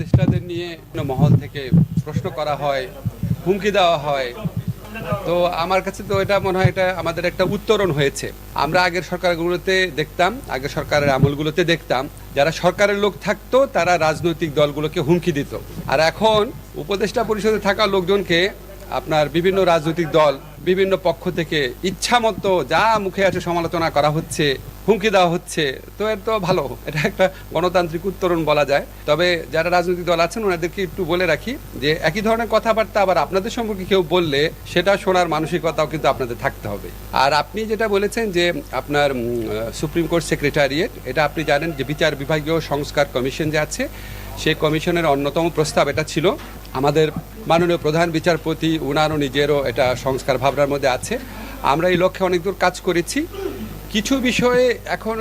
উপদেষ্টাদের নিয়ে মহল থেকে প্রশ্ন করা হয়, হুমকি দেওয়া হয়। তো আমার কাছে তো এটা মনে হয় এটা আমাদের একটা উত্তরণ হয়েছে। আমরা আগের সরকারগুলোতে দেখতাম, আগের সরকারের আমলগুলোতে দেখতাম যারা সরকারের লোক থাকতো তারা রাজনৈতিক দলগুলোকে হুমকি দিত। আর এখন উপদেষ্টা পরিষদে থাকা লোকজনকে আপনার বিভিন্ন রাজনৈতিক দল বিভিন্ন পক্ষ থেকে ইচ্ছা মতো যা মুখে আছে সমালোচনা করা হচ্ছে, হুমকি দেওয়া হচ্ছে। তো এর তো ভালো, এটা একটা গণতান্ত্রিক উত্তরণ বলা যায়। তবে যারা রাজনৈতিক দল আছেন ওনাদেরকে একটু বলে রাখি যে একই ধরনের কথাবার্তা আবার আপনাদের সম্পর্কে কেউ বললে সেটা শোনার মানসিকতাও কিন্তু আপনাদের থাকতে হবে। আর আপনি যেটা বলেছেন যে আপনার সুপ্রিম কোর্ট সেক্রেটারিয়েট, এটা আপনি জানেন যে বিচার বিভাগীয় সংস্কার কমিশন যে আছে সেই কমিশনের অন্যতম প্রস্তাব এটা ছিল। আমাদের মাননীয় প্রধান বিচারপতি উনারও নিজেরও এটা সংস্কার ভাবনার মধ্যে আছে। আমরা এই লক্ষ্যে অনেক দূর কাজ করেছি। কিছু বিষয়ে এখন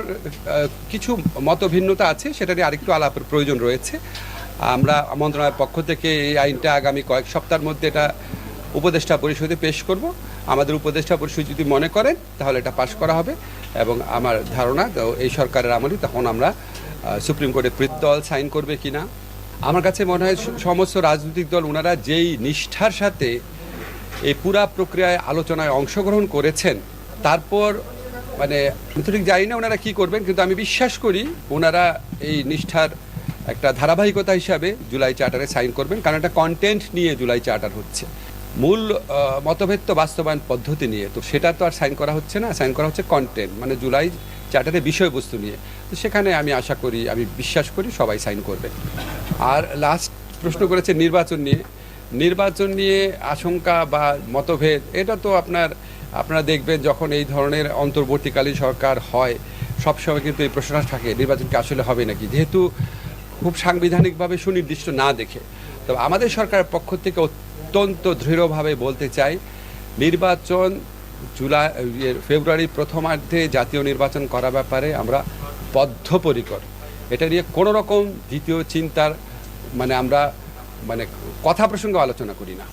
কিছু মতভিন্নতা আছে, সেটা নিয়ে আরেকটু আলাপের প্রয়োজন রয়েছে। আমরা মন্ত্রণালয়ের পক্ষ থেকে এই আইনটা আগামী কয়েক সপ্তাহের মধ্যে এটা উপদেষ্টা পরিষদে পেশ করব। আমাদের উপদেষ্টা পরিষদ যদি মনে করেন তাহলে এটা পাশ করা হবে এবং আমার ধারণা এই সরকারের আমলে তখন আমরা সুপ্রিম কোর্টে দল সাইন করবে কিনা। আমার কাছে মনে হয় সমস্ত রাজনৈতিক দল ওনারা যেই নিষ্ঠার সাথে এই পুরা প্রক্রিয়ায় আলোচনায় অংশগ্রহণ করেছেন, তারপর মানে ঠিক জানি না ওনারা কি করবেন, কিন্তু আমি বিশ্বাস করি ওনারা এই নিষ্ঠার একটা ধারাবাহিকতা হিসাবে জুলাই চার্টারে সাইন করবেন। কারণ একটা কন্টেন্ট নিয়ে জুলাই চার্টার হচ্ছে, মূল মতভেদ তো বাস্তবায়ন পদ্ধতি নিয়ে, তো সেটা তো আর সাইন করা হচ্ছে না, সাইন করা হচ্ছে কন্টেন্ট মানে জুলাই চার্টারের বিষয়বস্তু নিয়ে। তো সেখানে আমি আশা করি, আমি বিশ্বাস করি সবাই সাইন করবে। আর লাস্ট প্রশ্ন করেছে নির্বাচন নিয়ে আশঙ্কা বা মতভেদ, এটা তো আপনারা দেখবেন যখন এই ধরনের অন্তর্বর্তীকালীন সরকার হয় সবসময় কিন্তু এই প্রশ্নটা থাকে নির্বাচন কি আসলে হবে নাকি, যেহেতু খুব সাংবিধানিকভাবে সুনির্দিষ্ট না দেখে। তবে আমাদের সরকারের পক্ষ থেকে অত্যন্ত দৃঢ়ভাবে বলতে চাই নির্বাচন ফেব্রুয়ারির প্রথমার্ধে জাতীয় নির্বাচন করার ব্যাপারে আমরা বদ্ধপরিকর। এটা নিয়ে কোনো রকম দ্বিতীয় চিন্তার আমরা কথা প্রসঙ্গে আলোচনা করি না।